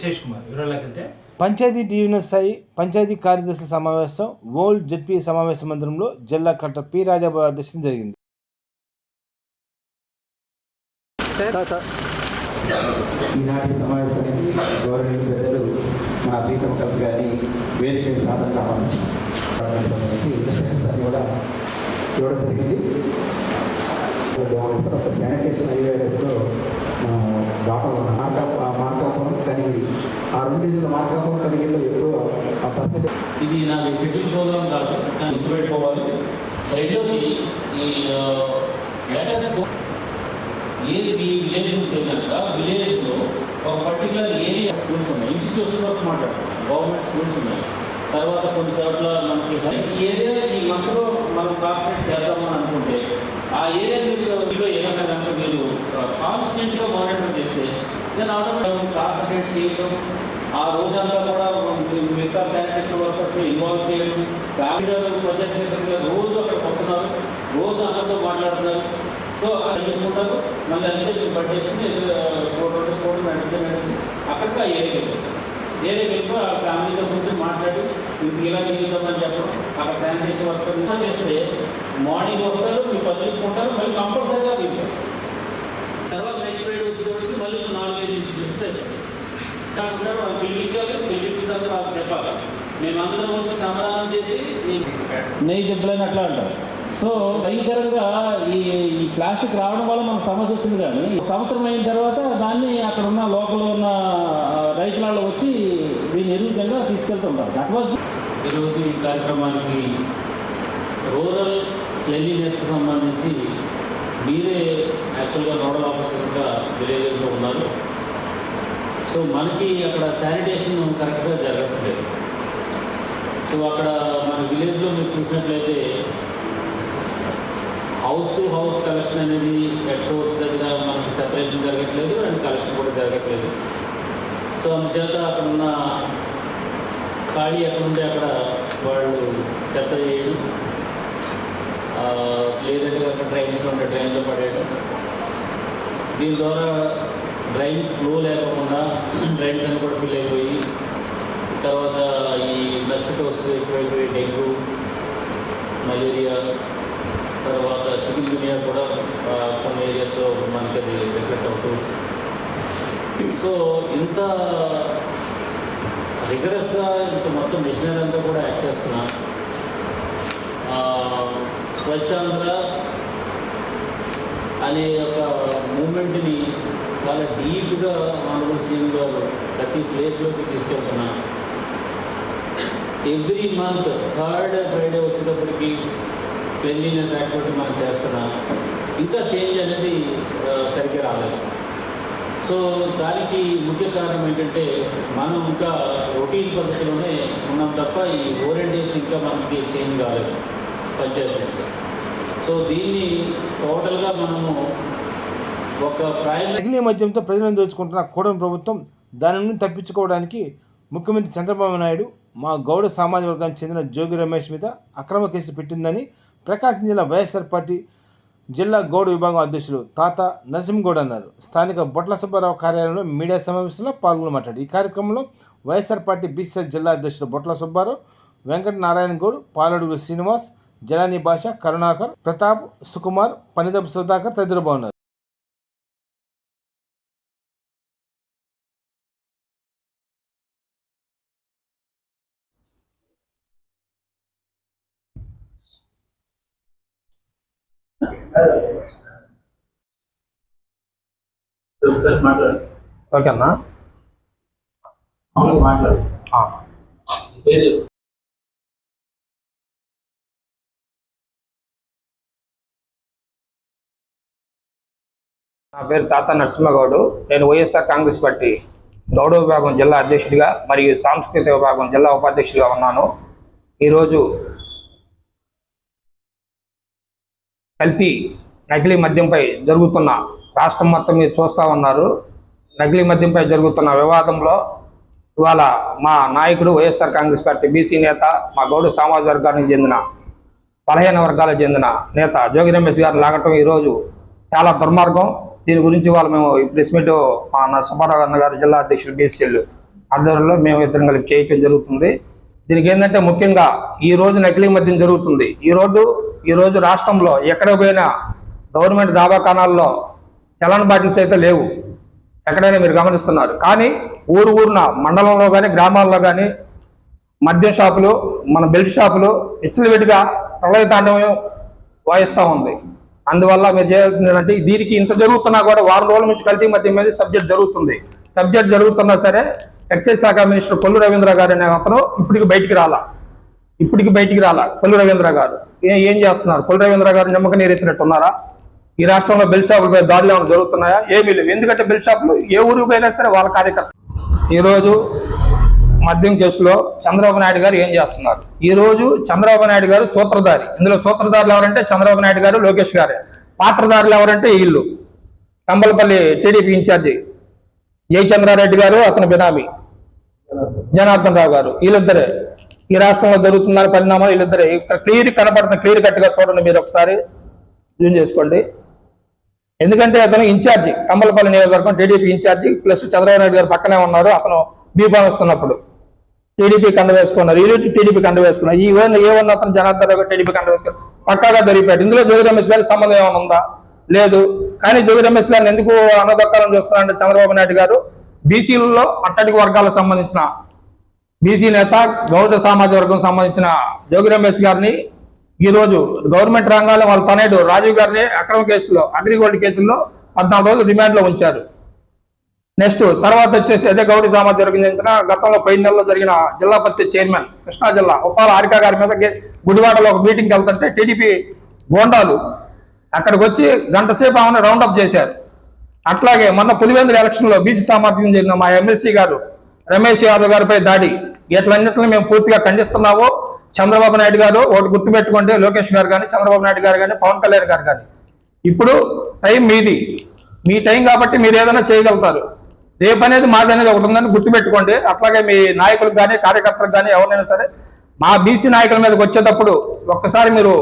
శేష్ కుమార్ వివరాల్లోకి వెళ్తే పంచాయతీ డివిజనల్ స్థాయి పంచాయతీ కార్యదర్శి సమావేశం ఓల్డ్ జెడ్పీ సమావేశ మందిరంలో జిల్లా కలెక్టర్ పి రాజాబాబు అధ్యక్షతన జరిగింది. ఈనాటి సమావేశానికి గవర్నమెంట్ పెద్దలు మా ప్రీతమ కలెక్టర్ గారి వేదిక సాధన సమావేశం సంబంధించి ఇన్స్ట్రక్షన్స్ అన్ని కూడా ఇవ్వడం జరిగింది. ఒక శానిటేషన్ ఐవేర్స్లో మార్కాపురం కలిగి ఆ 2 డివిజన్ల మార్కాపురం కలిగిలో ఎక్కువ పర్సెంట్. ఇది నాకు షెడ్యూల్ ప్రోగ్రామ్ కాదు, గుర్తుపెట్టుకోవాలి. రెండోది ఈ లేటెస్ట్ ఏది విలేజ్ తెలియక విలేజ్లో ఒక పర్టికులర్ ఏరియా స్కూల్స్ ఉన్నాయి, ఇన్స్టిట్యూషన్స్ వరకు మాట్లాడతాం, గవర్నమెంట్ స్కూల్స్ ఉన్నాయి. తర్వాత కొన్ని చోట్ల మనకి ఈ ఏరియా ఈ మంత్లో మనం కాన్సన్ట్రేట్ చేద్దామని అనుకుంటే ఆ ఏరియా మీరు ఏమైనా కనుక మీరు కాన్స్టెంట్గా మానిటర్ చేస్తే దాన్ని ఆటోమేటిక్ కాన్సన్ట్రేట్ చేయడం, ఆ రోజంతా కూడా మిగతా శానిటేషన్ వర్కర్స్ని ఇన్వాల్వ్ చేయడం, ఫ్యామిలీ ప్రజెంటేషన్గా రోజు అక్కడికి వస్తున్నారు, రోజు అందరితో మాట్లాడుతున్నారు. సో అది చూసుకుంటారు. మళ్ళీ అంతే మీరు పట్టేసి స్టూడెంట్ మెడిసిన్ అక్కడికి ఆ ఏరియా వెళ్ళిపో ఆ ఫ్యామిలీతో కొంచెం మాట్లాడి మీకు ఇలా చేద్దామని చెప్పడం, అక్కడ శానిటేషన్ వర్క్ చేస్తే మార్నింగ్ వస్తారు, మీరు పని చూసుకుంటారు, మళ్ళీ కంపల్సరీగా దిగుతారు. తర్వాత నెక్స్ట్ రైడ్ వచ్చేటప్పటికి మళ్ళీ 4-5 ఇన్స్టిట్యూట్స్ కాకుండా పిలిపించిన తర్వాత వాళ్ళకి చెప్పాలి. మేమందరం వచ్చి సమాధానం చేసి నెయ్యి దెబ్బలని అట్లా అంటారు. సో భయంకరంగా ఈ ప్లాస్టిక్ రావడం వల్ల మనకు సమస్య వచ్చింది. కానీ సంవత్సరం అయిన తర్వాత దాన్ని అక్కడ ఉన్న లోకల్లో ఉన్న రైతులలో వచ్చి దీన్ని ఎరువుగా తీసుకెళ్తుంటారు. అట్వాజ్ ఈరోజు ఈ కార్యక్రమానికి రూరల్ క్లెన్లీనెస్కి సంబంధించి మీరే యాక్చువల్గా నోడల్ ఆఫీసర్స్గా విలేజెస్లో ఉన్నారు. సో మనకి అక్కడ శానిటేషన్ కరెక్ట్గా జరగట్లేదు. సో అక్కడ మన విలేజ్లో మీరు చూసినట్లయితే హౌస్ టు హౌస్ కలెక్షన్ అనేది హెడ్ సోర్స్ దగ్గర మనకి సెపరేషన్ జరగట్లేదు అండ్ కలెక్షన్ కూడా జరగట్లేదు. సో అందుచేత అక్కడ ఉన్న ఖాళీ ఎక్కడ ఉంటే అక్కడ వాళ్ళు చెత్త చేయడం, లేదంటే అక్కడ డ్రైన్స్ ఉంటే డ్రైన్లో పడేయడం. దీని ద్వారా డ్రైన్స్ ఫ్లో లేకుండా డ్రైన్స్ అని కూడా ఫిల్ అయిపోయి తర్వాత ఈ మస్కిటోస్ ఎక్కువైపోయి డెంగ్యూ, మలేరియా, తర్వాత చికెన్ గునియా కూడా కొన్ని ఏరియాస్లో మనకి అది రిఫ్లెక్ట్ అవుతూ వచ్చింది. సో ఇంత రిగరస్గా ఇంత మొత్తం మిషనరీ అంతా కూడా యాక్ట్ చేస్తున్నాం. స్వచ్ఛాంధ్ర అనే ఒక మూమెంట్ని చాలా డీప్గా ఆనరబుల్ సీఎం గారు ప్రతి ప్లేస్లోకి తీసుకెళ్తున్నాం. ఎవ్రీ మంత్ 3rd Friday వచ్చేటప్పటికి క్లెన్లీనెస్ యాక్టివిటీ మనం చేస్తున్నాం. ఇంకా చేంజ్ అనేది సరిగ్గా రాలేదు. సో దానికి ముఖ్య కారణం ఏంటంటే మనం ఇంకా రొటీన్ పద్ధతిలోనే ఉన్నాం తప్ప ఈ ఓరియంటేషన్ ఇంకా మనకి చేంజ్ కాలేదు పంచాయతీస్లో. సో దీన్ని టోటల్గా మనము ఒక నకిలీ మద్యంతో ప్రజలను దోచుకుంటున్న కూటమి ప్రభుత్వం దాని నుండి తప్పించుకోవడానికి ముఖ్యమంత్రి చంద్రబాబు నాయుడు మా గౌడ సామాజిక వర్గానికి చెందిన జోగి రమేష్ మీద అక్రమ కేసు పెట్టిందని ప్రకాశం జిల్లా వైఎస్ఆర్ పార్టీ జిల్లా గౌడ విభాగం అధ్యక్షులు తాత నరసింహగౌడ్ అన్నారు. స్థానిక బొట్ల సుబ్బారావు కార్యాలయంలో మీడియా సమావేశంలో పాల్గొని మాట్లాడారు. ఈ కార్యక్రమంలో వైఎస్ఆర్ పార్టీ బీసీ జిల్లా అధ్యక్షులు బొట్ల సుబ్బారావు, వెంకట నారాయణ గౌడ్, పాలడుగు శ్రీనివాస్, జలాని భాష, కరుణాకర్, ప్రతాప్, సుకుమార్, పనిదపు సుధాకర్ తదితరులు బాగున్నారు. ఓకేనా మాట్లాడు. నా పేరు తాత నరసింహగౌడు. నేను వైఎస్ఆర్ కాంగ్రెస్ పార్టీ గౌడ విభాగం జిల్లా అధ్యక్షుడిగా మరియు సాంస్కృతిక విభాగం జిల్లా ఉపాధ్యక్షుడిగా ఉన్నాను. ఈరోజు కల్తీ నకిలీ మద్యంపై జరుగుతున్న రాష్ట్రం మొత్తం మీరు చూస్తూ ఉన్నారు. నకిలీ మద్యంపై జరుగుతున్న వివాదంలో ఇవాళ మా నాయకుడు వైఎస్ఆర్ కాంగ్రెస్ పార్టీ బీసీ నేత, మా గౌడ సామాజిక వర్గానికి చెందిన బలహీన వర్గాలకు చెందిన నేత జోగి రమేష్ గారిని లాగటం ఈరోజు చాలా దుర్మార్గం. దీని గురించి వాళ్ళు మేము ప్రెస్ మీట్ మా సుబ్బారావు గారు జిల్లా అధ్యక్షులు బీసీలు ఆధ్వర్యంలో మేము ఇద్దరం కలిపి చేయటం జరుగుతుంది. దీనికి ఏంటంటే ముఖ్యంగా ఈ రోజు నకిలీ మద్యం జరుగుతుంది. ఈ రోజు రాష్ట్రంలో ఎక్కడ పోయినా గవర్నమెంట్ దవాఖానాల్లో చలన్ బాటిల్స్ అయితే లేవు, ఎక్కడైనా మీరు గమనిస్తున్నారు. కానీ ఊరున మండలంలో కానీ గ్రామాల్లో కానీ మద్యం షాపులు, మన బెల్ట్ షాపులు విచ్చలవిడిగా ప్రళయ తాండవం వాయిస్తూ ఉంది. అందువల్ల మీరు చేయాల్సింది ఏంటంటే, దీనికి ఇంత జరుగుతున్నా కూడా వారం రోజుల నుంచి కల్తీ మద్యం మీద సబ్జెక్ట్ జరుగుతున్నా సరే ఎక్సైజ్ శాఖ మినిస్టర్ కొల్లు రవీంద్ర గారు అనే అతను ఇప్పటికి బయటికి రాలా. కొల్లు రవీంద్ర గారు ఏం చేస్తున్నారు? కొల్లు రవీంద్ర గారు నిమ్మక నీరెత్తినట్టున్నారా? ఈ రాష్ట్రంలో బెల్ట్ షాపులపై దాడులు ఏమైనా జరుగుతున్నాయా? ఏమీ లేవు. ఎందుకంటే బెల్ట్ షాపులు ఏ ఊరికి పోయినా సరే వాళ్ళ కార్యకర్త. ఈరోజు మద్యం కేసులో చంద్రబాబు నాయుడు గారు ఏం చేస్తున్నారు? ఈ రోజు చంద్రబాబు నాయుడు గారు సూత్రధారి. ఇందులో సూత్రధారులు ఎవరంటే చంద్రబాబు నాయుడు గారు, లోకేష్ గారే. పాత్రధారులు ఎవరంటే వీళ్ళు తంబలపల్లి టీడీపీ ఇన్ఛార్జి జయచంద్రారెడ్డి గారు, అతని బినామీ జనార్దన్ రావు గారు, వీళ్ళిద్దరే. ఈ రాష్ట్రంలో జరుగుతున్న పరిణామాలు వీళ్ళిద్దరే. ఇక్కడ క్లియర్ కట్గా చూడండి, మీరు ఒకసారి జూమ్ చేసుకోండి. ఎందుకంటే అతను ఇన్ఛార్జి, తంబలపల్లి నియోజకవర్గం TDP incharge, plus Chandrababu Naidu గారు పక్కనే ఉన్నారు. అతను బీఫామ్ వస్తున్నప్పుడు టీడీపీ కండ వేసుకున్నారు, ఈ రోజు టీడీపీ కండ వేసుకున్నారు. ఏమన్నా అతను జనార్దన్ రావు గారు టీడీపీ కండ వేసుకున్నారు, పక్కాగా దొరికిపోయాడు. ఇందులో జోగి రమేష్ గారికి సంబంధం ఏమైనా ఉందా? లేదు. కానీ జోగి రమేష్ గారిని ఎందుకు అనదక్కాలని చూస్తున్నారంటే చంద్రబాబు నాయుడు గారు బీసీలలో అట్టడికి వర్గాలకు సంబంధించిన బీసీ నేత, గౌడ సామాజిక వర్గం సంబంధించిన జోగి రమేష్ గారిని ఈరోజు గవర్నమెంట్ రంగాల్లో వాళ్ళ తనయుడు రాజీవ్ గారిని అక్రమ కేసులో, అగ్రిగోల్డ్ కేసుల్లో 14 రోజులు రిమాండ్లో ఉంచారు. నెక్స్ట్ తర్వాత వచ్చేసి అదే గౌడీ సామాజిక వర్గం చెందిన గతంలో 10 నెలల్లో జరిగిన జిల్లా పరిషత్ చైర్మన్ కృష్ణా జిల్లా ఉప్పాల హారిక గారి మీద గుడివాడలో ఒక మీటింగ్కి వెళ్తుంటే టీడీపీ గోండాలు అక్కడికి వచ్చి గంట సేపు ఆమెను రౌండప్ చేశారు. అట్లాగే మొన్న పులివెందుల ఎలక్షన్లో బీసీ సామర్థ్యం జరిగిన మా ఎమ్మెల్సీ గారు రమేష్ యాదవ్ గారిపై దాడి, ఇట్లన్నింటినీ మేము పూర్తిగా ఖండిస్తున్నాము. చంద్రబాబు నాయుడు గారు ఒకటి గుర్తుపెట్టుకోండి, లోకేష్ గారు కానీ, చంద్రబాబు నాయుడు గారు కానీ, పవన్ కళ్యాణ్ గారు కానీ, ఇప్పుడు టైం మీది, మీ టైం కాబట్టి మీరు ఏదైనా చేయగలుగుతారు. రేపు అనేది మాది అనేది ఒకటి ఉందని గుర్తుపెట్టుకోండి. అట్లాగే మీ నాయకులకు కానీ, కార్యకర్తలకు కానీ, ఎవరైనా సరే మా బీసీ నాయకుల మీదకి వచ్చేటప్పుడు ఒక్కసారి మీరు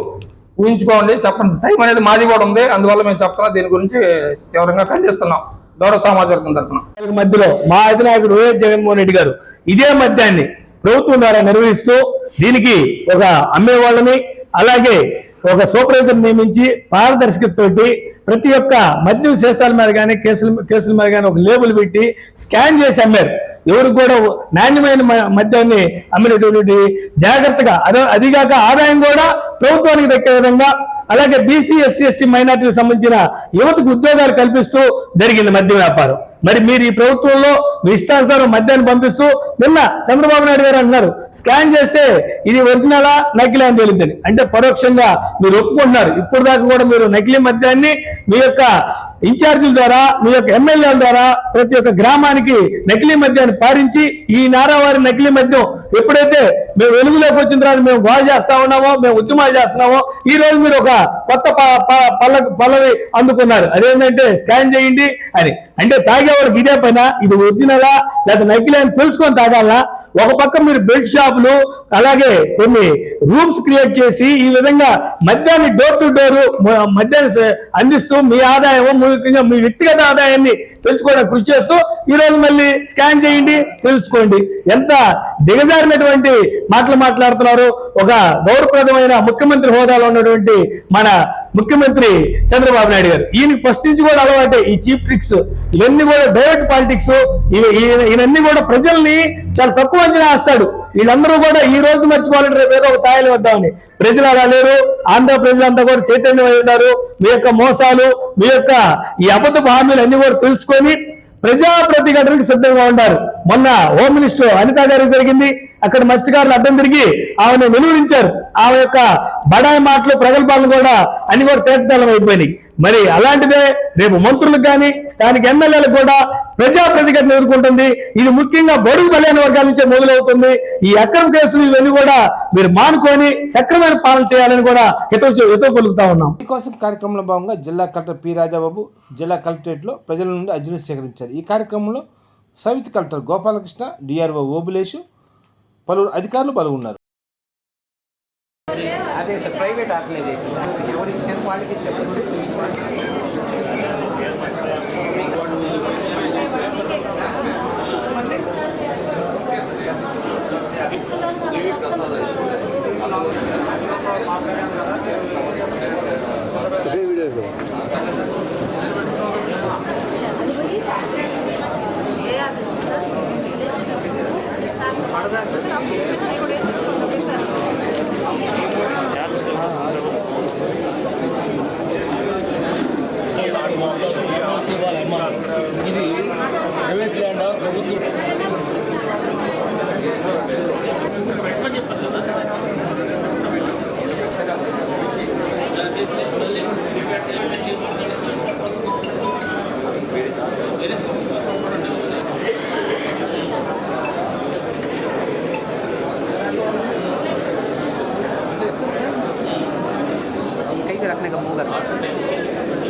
ఊహించుకోండి, చెప్పండి. టైం అనేది మాది కూడా ఉంది, అందువల్ల మేము చెప్తున్నాం. దీని గురించి తీవ్రంగా ఖండిస్తున్నాం గౌరవ సామాజిక వర్గం తరఫున. మధ్యలో మా అధినాయకుడు వైఎస్ జగన్మోహన్ రెడ్డి గారు ఇదే మద్యాన్ని ప్రభుత్వం ద్వారా నిర్వహిస్తూ దీనికి ఒక అమ్మేవాళ్ళని, అలాగే ఒక సూపర్వైజర్ నియమించి పారదర్శకతతోటి ప్రతి ఒక్క మద్యం శేషాల మీద కానీ కేసుల మీద కానీ ఒక లేబుల్ పెట్టి స్కాన్ చేసి అమ్మారు. ఎవరికి కూడా నాణ్యమైన మద్యాన్ని అమ్మినటువంటి జాగ్రత్తగా, అదిగాక ఆదాయం కూడా ప్రభుత్వానికి దక్కే విధంగా, అలాగే బీసీ ఎస్సీ ఎస్టీ మైనార్టీలకు సంబంధించిన యువతకు ఉద్యోగాలు కల్పిస్తూ జరిగింది మద్యం వ్యాపారం. మరి మీరు ఈ ప్రభుత్వంలో మీ ఇష్టానుసారం మద్యాన్ని పంపిస్తూ, నిన్న చంద్రబాబు నాయుడు గారు అంటున్నారు స్కాన్ చేస్తే ఇది ఒరిజినలా నకిలీ అని తేలిందని. అంటే పరోక్షంగా మీరు ఒప్పుకుంటున్నారు. ఇప్పుడు దాకా కూడా మీరు నకిలీ మద్యాన్ని మీ యొక్క ఇన్ఛార్జీల ద్వారా, మీ యొక్క ఎమ్మెల్యేల ద్వారా ప్రతి ఒక్క గ్రామానికి నకిలీ మద్యాన్ని పారించి, ఈ నారావారి నకిలీ మద్యం ఎప్పుడైతే మేము వెలుగులోకి వచ్చిన తర్వాత మేము గోల్ చేస్తా ఉన్నామో, మేము ఉద్యమాలు చేస్తున్నామో, ఈ రోజు మీరు ఒక కొత్త పల్లవి అందుకున్నారు. అదేంటంటే స్కాన్ చేయండి అని. అంటే తాగేవాడికి ఇదే పైన ఇది ఒరిజినలా లేదా నకిలీ అని తెలుసుకొని తాగాలా? ఒక పక్క మీరు బెల్ట్ షాపులు, అలాగే కొన్ని రూమ్స్ క్రియేట్ చేసి ఈ విధంగా మద్యాన్ని డోర్ టు డోర్ మద్యాన్ని అందిస్తూ మీ ఆదాయం, ముఖ్యంగా మీ వ్యక్తిగత ఆదాయాన్ని పెంచుకోవడానికి కృషి చేస్తూ ఈ రోజు మళ్ళీ స్కాన్ చేయండి, తెలుసుకోండి. ఎంత దిగజారినటువంటి మాటలు మాట్లాడుతున్నారు. ఒక గౌరవప్రదమైన ముఖ్యమంత్రి హోదాలో ఉన్నటువంటి మన ముఖ్యమంత్రి చంద్రబాబు నాయుడు గారు, ఈయనకి ఫస్ట్ నుంచి కూడా అలవాటే ఈ చీప్ ట్రిక్స్, ఇవన్నీ కూడా డైరెక్ట్ పాలిటిక్స్. ఈయనన్నీ కూడా ప్రజల్ని చాలా తక్కువ అంచనా వేస్తాడు. వీళ్ళందరూ కూడా ఈ రోజు మర్చిపోవాలంటే రేపు ఏదో ఒక తాయిలు వద్దామని. ప్రజలు అలా లేరు. ఆంధ్ర ప్రజలంతా కూడా చైతన్యమై ఉన్నారు. మీ యొక్క మోసాలు, మీ యొక్క ఈ అబద్ధపు హామీలు అన్ని కూడా తెలుసుకొని ప్రజా ప్రతిఘటనకు సిద్ధంగా ఉన్నారు. మొన్న హోమ్ మినిస్టర్ అనిత గారికి జరిగింది. అక్కడ మత్స్యకారులు అడ్డం తిరిగి ఆమెను నిలువరించారు. ఆమె యొక్క బడాయి మాటలు, ప్రగల్భాలను కూడా అన్ని కూడా తేటతెల్లం అయిపోయినాయి. మరి అలాంటిదే రేపు మంత్రులకు కానీ, స్థానిక ఎమ్మెల్యేలకు కూడా ప్రజా ప్రతిఘటన ఎదుర్కొంటుంది. ఇది ముఖ్యంగా బడుగు బలైన వర్గాల నుంచే మొదలవుతుంది. ఈ అక్రమ కేసులు ఇవన్నీ కూడా మీరు మానుకొని సక్రమైన పాలన చేయాలని కూడా హితవు పలుకుతా ఉన్నాం. మీకోసం కార్యక్రమంలో భాగంగా జిల్లా కలెక్టర్ పి రాజాబాబు జిల్లా కలెక్టరేట్లో ప్రజల నుండి అర్జీలు సేకరించారు. ఈ కార్యక్రమంలో సమితి కలెక్టర్ గోపాలకృష్ణ, డిఆర్ఓ ఓబులేషు, పలువురు అధికారులు పాల్గొన్నారు. అదే సార్, ప్రైవేట్ ఆర్గనైజేషన్ ఎవరు ఇచ్చారు వాళ్ళకి చెప్పండి. ఇది ప్రైవేట్ ల్యాండ్ ప్రభుత్వం कहीं रखने का मुंह करना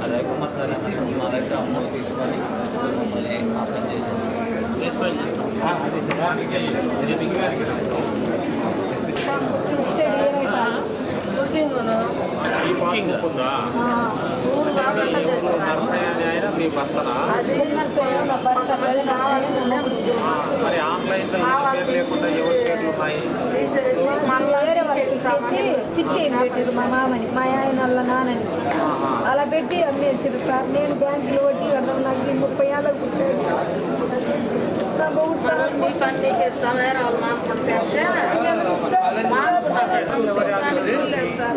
అదే కుమార్ సార్ మా దగ్గర అమౌంట్ తీసుకొని మళ్ళీ అర్థం చేశాను మీ భర్తనా మరి ఆన్లైన్లో పేరు లేకుండా ఎవరి పేర్లు ఉన్నాయి వేరే వాళ్ళకి ఇచ్చేసి పిచ్చేది పెట్టారు మా మామని మా ఆయన వాళ్ళ నాన్నని అలా పెట్టి అమ్మేసారు సార్. నేను బ్యాంకులో వడ్డీ కట్టడం నాకు 30 ఏళ్ళకు పుట్టాడు.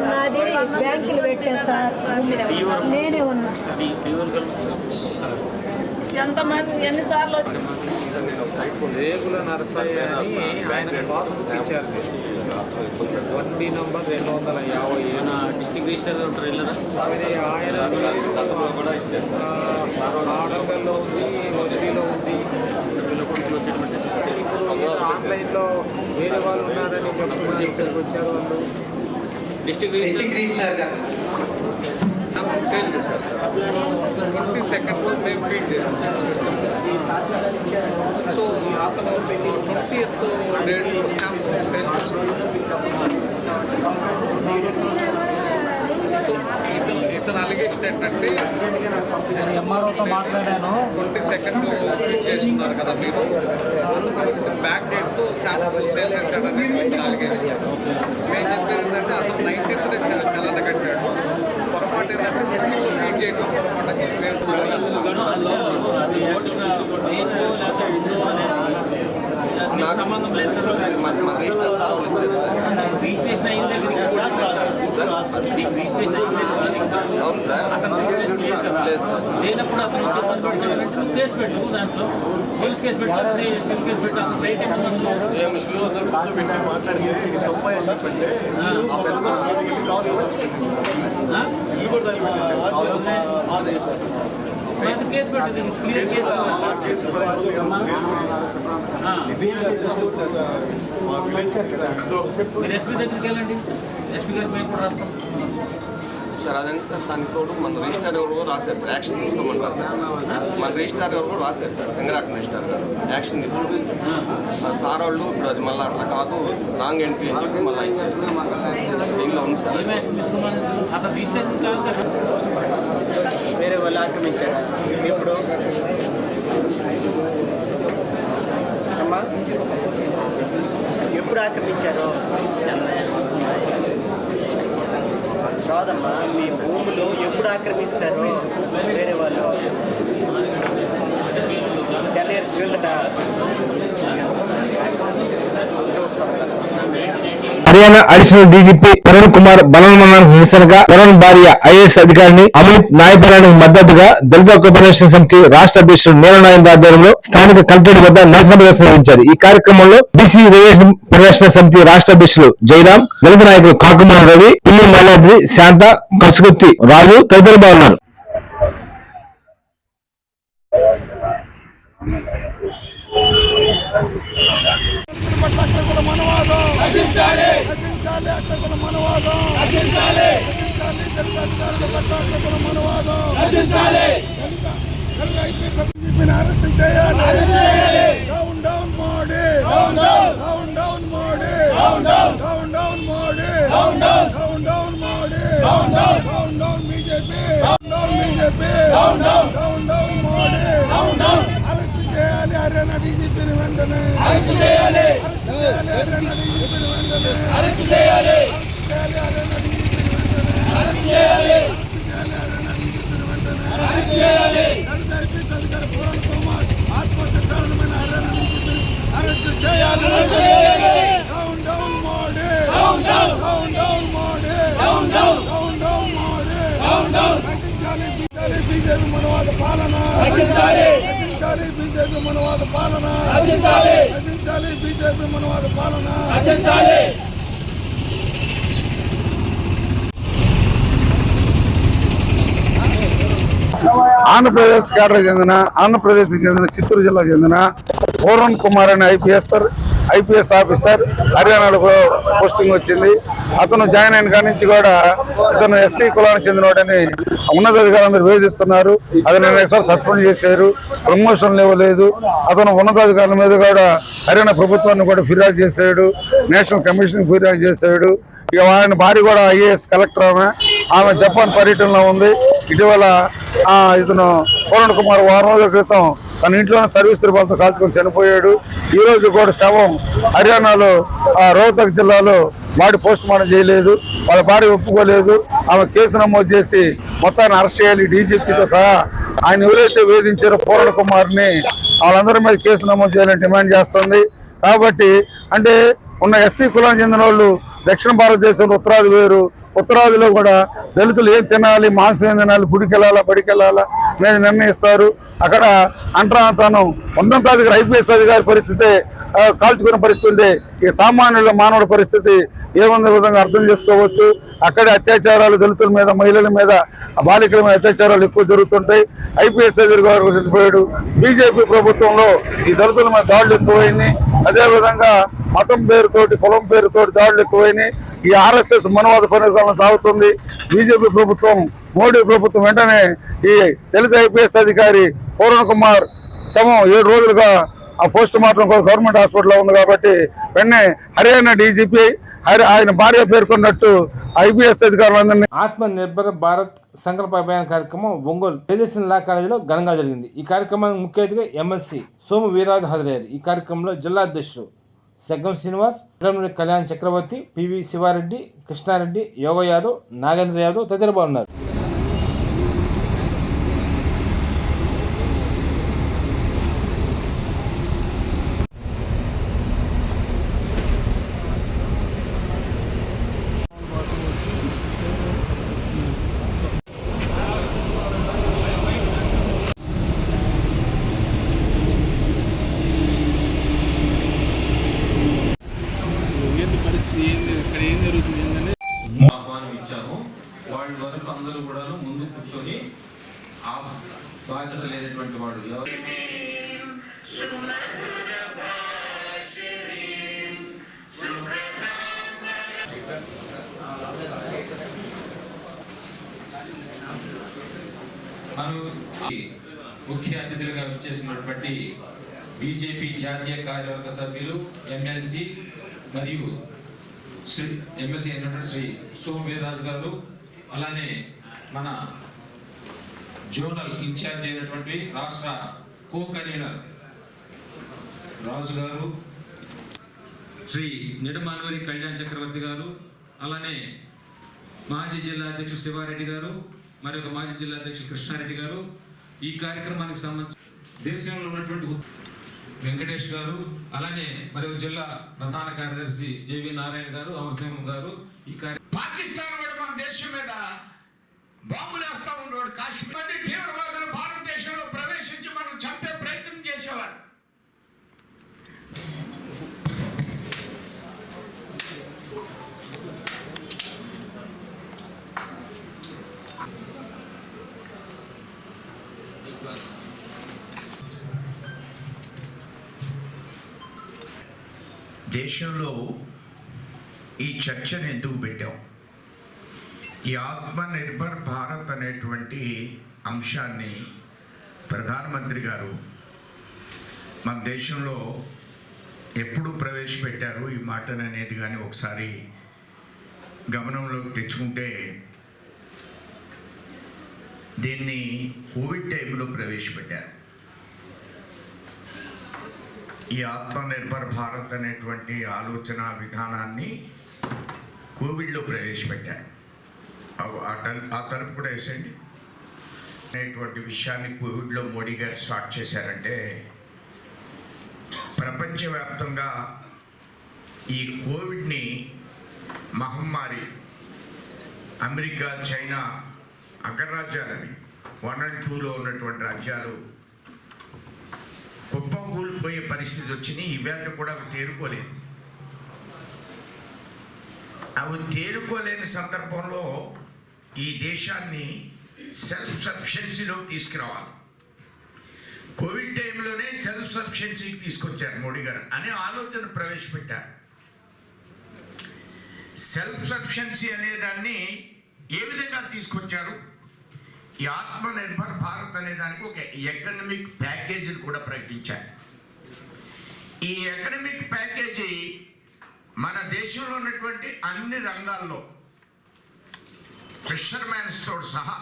నాది బ్యాంకులు పెట్టాను సార్. నేనే ఉన్నా. ఎంతమంది ఎన్నిసార్లు రేగుల నరసయ్య అని ఆయన పాస్బుక్ ఇచ్చారు వడ్డీ నంబర్ 250 డిస్ట్రిక్ట్ రిజిస్టర్ ఉంటారు వెళ్ళరా ఆయన ఆర్డర్లో ఉంది వడ్డీలో ఉంది. ఇప్పుడు ఆన్లైన్లో వేరే వాళ్ళు ఉన్నారని చెప్తున్నారు. ఇక్కడికి వచ్చారు వాళ్ళు డిస్ట్రిక్ట్ రిజిస్టర్ సేల్ చేశారు సార్. 22nd మేము ఫీడ్ చేసాం సిస్టమ్. సో అతను 20th డేట్ స్టాంప్ సేల్ చేశారు. సో ఇతను అలిగేషన్ ఏంటంటే సిస్టమ్ మాట్లాడాను 22nd ఫీడ్ చేస్తున్నారు కదా మీరు, బ్యాక్ డేట్తో స్టాంప్ సేల్ చేశాడని ఇతను అలిగేషన్ చేస్తాం. మేము చెప్పేది ఏంటంటే అతను 19th చలన కట్టాడు. పొరపాటు ఏంటంటే సిస్టమ్ ఫీడ్ చేయడం పొరపాటు సంబంధం లేదు. రిజిస్ట్రేషన్ అయింది లేనప్పుడు అతను కేసు పెట్టు, దాంట్లో పోలీస్ కేసు పెట్టారు, సివిల్ కేసు పెట్టారు. రైట్ కేసు పెట్టింది క్లియర్ కేసు. మీరు ఎస్పీ దగ్గరికి వెళ్ళండి, ఎస్పీ గారు మేము కూడా రాస్తాం. సార్ అదంటే సార్ దానికి తోడు మన రిజిస్టార్ ఎవరు కూడా రాశారు సార్, యాక్షన్ తీసుకోమని రాశారు మన రిజిస్టార్ ఎవరు కూడా రాశారు సార్, సింగరాక రిజిస్టార్ గారు యాక్షన్ తీసుకుంటే సార్ వాళ్ళు ఇప్పుడు అది మళ్ళీ అట్లా కాదు రాంగ్ ఎంట్రీ అని చెప్పి మళ్ళీ ఇచ్చారు సార్. దీనిలో ఉంది సార్. వేరే వాళ్ళు ఆక్రమించారు ఇప్పుడు అమ్మా ఎప్పుడు ఆక్రమించారు కాదమ్మా, మీ భూములు ఎప్పుడు ఆక్రమించారు వేరే వాళ్ళు? 10 years క్రిందట చూస్తాం. హర్యానా అడిషనల్ డీజీపీ తరుణ్ కుమార్ బలవన్మరణానికి నిరసనగా తరుణ్ భార్య ఐఏఎస్ అధికారిని అమృత్ న్యాయపరానికి మద్దతుగా దళిత హక్కు పరిరక్షణ సమితి రాష్ట్ర అధ్యక్షుడు నీలనారాయణ ఆధ్వర్యంలో స్థానిక కలెక్టరేట్ వద్ద నిరసన ప్రదర్శన నిర్వహించారు. ఈ కార్యక్రమంలో బీసీ రిజర్వేషన్ పరిరక్షణ సమితి రాష్ట్ర అధ్యక్షులు జయరాం, దళిత నాయకులు కాకుమాన్ రవి, పిల్లి మాలాద్రి, శాంత, కసుగుత్తి రాజు తదితరులు పాల్గొన్నారు. హర్యానా డీజీపీని వెంటనే అరెస్ట్ చేయాలి. హర్యానా డీజీపీని వెంటనే అరెస్ట్ చేయాలి. హర్యానా డీజీపీని వెంటనే అరెస్ట్ చేయాలి. హర్యానా డీజీపీని వెంటనే అరెస్ట్ చేయాలి. దళిత ఐపీఎస్ అధికారి తరుణ్ కుమార్ ఆత్మహత్య కారణమైన హర్యానా డీజీపీని అరెస్ట్ చేయాలి. Down down Modi, down down down down Modi, down down down down Modi, down down. రక్షించాలి బీజేపీ మనవాద పాలన, రక్షించాలి బీజేపీ మనవాద పాలన, రక్షించాలి బీజేపీ మనవాద పాలన, రక్షించాలి. ఆంధ్రప్రదేశ్ కేడర్కి చెందిన ఆంధ్రప్రదేశ్కి చెందిన చిత్తూరు జిల్లాకు చెందిన తరుణ్ కుమార్ అనే ఐపీఎస్ ఆఫీసర్ హర్యానాలో పోస్టింగ్ వచ్చింది. అతను జాయిన్ అయిన కాడి నుంచి కూడా ఇతను ఎస్సీ కులానికి చెందినవాడని ఉన్నతాధికారులందరూ వేధిస్తున్నారు. అతను ఒకసారి సస్పెండ్ చేశారు, ప్రమోషన్లు ఇవ్వలేదు. అతను ఉన్నతాధికారుల మీద కూడా హర్యానా ప్రభుత్వాన్ని కూడా ఫిర్యాదు చేశాడు, నేషనల్ కమిషన్ ఫిర్యాదు చేశాడు. ఇక ఆయన భార్య కూడా ఐఏఎస్ కలెక్టర్, ఆమె జపాన్ పర్యటనలో ఉంది. ఇటీవల ఇతను తరుణ్ కుమార్ వారం రోజుల క్రితం తన ఇంట్లోనే సర్వీస్ త్రిపాలతో కాల్చుకొని చనిపోయాడు. ఈ రోజు కూడా శవం హర్యానాలో రోహ్తక్ జిల్లాలో బాడీ పోస్ట్ మార్టం చేయలేదు, వాళ్ళ భార్య ఒప్పుకోలేదు. ఆమె కేసు నమోదు చేసి మొత్తాన్ని అరెస్ట్ చేయాలి. డీజీపీతో సహా ఆయన ఎవరైతే వేధించారో తరుణ్ కుమార్ని వాళ్ళందరి మీద కేసు నమోదు చేయాలని డిమాండ్ చేస్తుంది. కాబట్టి అంటే ఉన్న ఎస్సీ కులానికి చెందిన వాళ్ళు దక్షిణ భారతదేశంలో ఉత్తరాది వేరు, ఉత్తరాదిలో కూడా దళితులు ఏం తినాలి, మాంసం ఏం తినాలి, గుడికెళ్ళాలా బడికెళ్ళాలా అనేది నిర్ణయిస్తారు. అక్కడ అంటరాతనం ఉన్నతాధికారి ఐపీఎస్ అధికారి పరిస్థితి కాల్చుకునే పరిస్థితి ఉంటే ఈ సామాన్యుల మానవుడి పరిస్థితి ఏముంది విధంగా అర్థం చేసుకోవచ్చు. అక్కడే అత్యాచారాలు దళితుల మీద, మహిళల మీద, బాలికల మీద అత్యాచారాలు ఎక్కువ జరుగుతుంటాయి. ఐపీఎస్ అధికారి చనిపోయాడు. బీజేపీ ప్రభుత్వంలో ఈ దళితుల మీద దాడులు ఎక్కువైనాయి. అదేవిధంగా మతం పేరుతోటి, కులం పేరుతోటి దాడులు ఎక్కువైనాయి. ఈ ఆర్ఎస్ఎస్ మనవాద పరిపాలన సాగుతుంది. బీజేపీ ప్రభుత్వం, మోడీ ప్రభుత్వం వెంటనే ఈ దళిత ఐపీఎస్ అధికారి తరుణ్ కుమార్ శవం 7 రోజులుగా ఆ పోస్ట్ మార్టం గవర్నమెంట్ హాస్పిటల్లో ఉంది కాబట్టి వెంటనే హర్యానా డీజీపీ ఆయన భార్య పేర్కొన్నట్టు ఐపీఎస్ అధికారులందరినీ. ఆత్మ నిర్భర భారత్ సంకల్ప అభియాన్ కార్యక్రమం ఒంగోలు ప్రియదర్శన్ లా కాలేజీలో ఘనంగా జరిగింది. ఈ కార్యక్రమానికి ముఖ్య అతిథిగా ఎమ్మెల్సీ సోము వీరాజు హాజరయ్యారు. ఈ కార్యక్రమంలో జిల్లా అధ్యక్షుడు సెగ్గం శ్రీనివాస్, కళ్యాణ్ చక్రవర్తి, పివి శివారెడ్డి, కృష్ణారెడ్డి, యోగ యాదవ్, నాగేంద్ర యాదవ్ తదితరులు ఉన్నారు. ఆహ్వానం ఇచ్చాము. వాళ్ళ వరకు అందరూ కూడా ముందు కూర్చొని ఆ బాధ్యత లేనటువంటి వాడు ఎవరు మనం ముఖ్య అతిథులుగా వచ్చేసినటువంటి బీజేపీ జాతీయ కార్యవర్గ సభ్యులు ఎమ్మెల్సీ మరియు ఎమ్మెల్సీ అయినటువంటి శ్రీ సోము వీర్రాజు గారు, అలానే మన జోనల్ ఇన్ఛార్జ్ అయినటువంటి రాష్ట్ర కో కన్వీనర్ రాజు గారు, శ్రీ నిడమానూరి కళ్యాణ్ చక్రవర్తి గారు, అలానే మాజీ జిల్లా అధ్యక్షుడు శివారెడ్డి గారు, మరొక మాజీ జిల్లా అధ్యక్షుడు కృష్ణారెడ్డి గారు, ఈ కార్యక్రమానికి సంబంధించి దేశంలో ఉన్నటువంటి వెంకటేష్ గారు, అలానే మరొక జిల్లా ప్రధాన కార్యదర్శి జేవి నారాయణ గారు, అమరసింహం గారు ఈ పాకిస్తాన్ వాడు మన దేశం మీద బాంబులు వేస్తా ఉండేవాడు. కాశ్మీర్ మంది తీవ్రవాదులు భారతదేశంలో ప్రవేశించి మనం చంపే ప్రయత్నం చేసేవారు. దేశంలో ఈ చర్చను ఎందుకు పెట్టాం? ఈ ఆత్మ నిర్భర్ భారత్ అనేటువంటి అంశాన్ని ప్రధానమంత్రి గారు మన దేశంలో ఎప్పుడు ప్రవేశపెట్టారు ఈ మాటను అనేది కానీ ఒకసారి గమనంలోకి తెచ్చుకుంటే, దీన్ని కోవిడ్ టైంలో ప్రవేశపెట్టారు. ఈ ఆత్మనిర్భర్ భారత్ అనేటువంటి ఆలోచన విధానాన్ని కోవిడ్లో ప్రవేశపెట్టారు. ఆ తలుపు కూడా వేసేయండి. అనేటువంటి విషయాన్ని కోవిడ్లో మోడీ గారు స్టార్ట్ చేశారంటే, ప్రపంచవ్యాప్తంగా ఈ కోవిడ్ని మహమ్మారి అమెరికా, చైనా అగ్రరాజ్యాలని 1 and 2లో ఉన్నటువంటి రాజ్యాలు కుప్పకూలిపోయే పరిస్థితి వచ్చినాయి. ఈవేళ కూడా అవి తేరుకోలేదు. అవి తేరుకోలేని సందర్భంలో ఈ దేశాన్ని సెల్ఫ్ సఫిషియన్సీలోకి తీసుకురావాలి. కోవిడ్ టైంలోనే సెల్ఫ్ సఫిషియన్సీకి తీసుకొచ్చారు మోడీ గారు అనే ఆలోచన ప్రవేశపెట్టారు. సెల్ఫ్ సఫిషియన్సీ అనే దాన్ని ఏ విధంగా తీసుకొచ్చారు? ఈ ఆత్మ నిర్భర్ భారత్ అనే దానికి ఒక ఎకనమిక్ ప్యాకేజీని కూడా ప్రకటించారు. ఈ ఎకనమిక్ ప్యాకేజీ మన దేశంలో ఉన్నటువంటి అన్ని రంగాల్లో ఫిషర్మ్యాన్స్తో సహా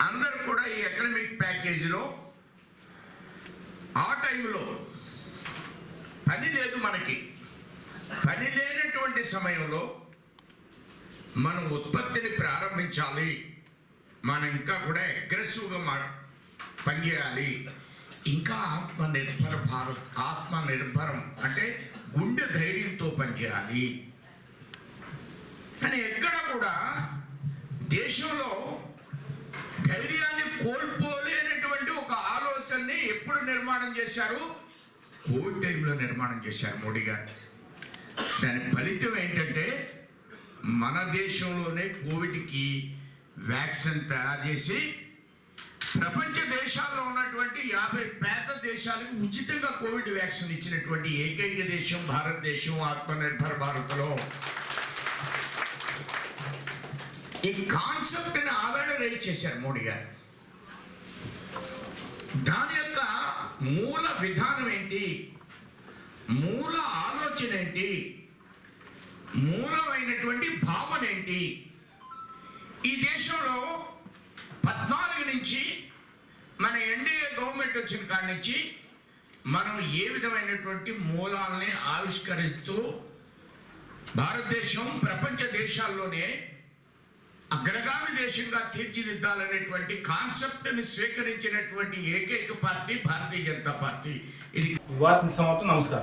అందరూ కూడా ఈ ఎకనమిక్ ప్యాకేజీలో ఆ టైంలో పని లేదు, మనకి పని లేనటువంటి సమయంలో మనం ఉత్పత్తిని ప్రారంభించాలి, మనం ఇంకా కూడా అగ్రెసివ్గా పనిచేయాలి, ఇంకా ఆత్మనిర్భర భారత్, ఆత్మనిర్భరం అంటే గుండె ధైర్యంతో పనిచేయాలి అని ఎక్కడ కూడా దేశంలో ధైర్యాన్ని కోల్పోలేనటువంటి ఒక ఆలోచనని ఎప్పుడు నిర్మాణం చేశారు? కోవిడ్ టైంలో నిర్మాణం చేశారు మోడీ గారు. దాని ఫలితం ఏంటంటే, మన దేశంలోనే కోవిడ్కి వ్యాక్సిన్ తయారు చేసి ప్రపంచ దేశాల్లో ఉన్నటువంటి 50 పేద దేశాలకు ఉచితంగా కోవిడ్ వ్యాక్సిన్ ఇచ్చినటువంటి ఏకైక దేశం భారతదేశం. ఆత్మనిర్భర్ భారత్లో ఈ కాన్సెప్ట్ని ఆవేళ రైజ్ చేశారు మోడీ గారు. దాని యొక్క మూల విధానం ఏంటి, మూల ఆలోచన ఏంటి, మూలమైనటువంటి భావన ఏంటి? ఈ దేశంలో 14 నుంచి మన ఎన్డీఏ గవర్నమెంట్ వచ్చిన కాడి నుంచి మనం ఏ విధమైనటువంటి మూలాలని ఆవిష్కరిస్తూ భారతదేశం ప్రపంచ దేశాల్లోనే అగ్రగామి దేశంగా తీర్చిదిద్దాలనేటువంటి కాన్సెప్ట్ని స్వీకరించినటువంటి ఏకైక పార్టీ భారతీయ జనతా పార్టీ. ఇది వార్తల సమాప్తం. నమస్కారం.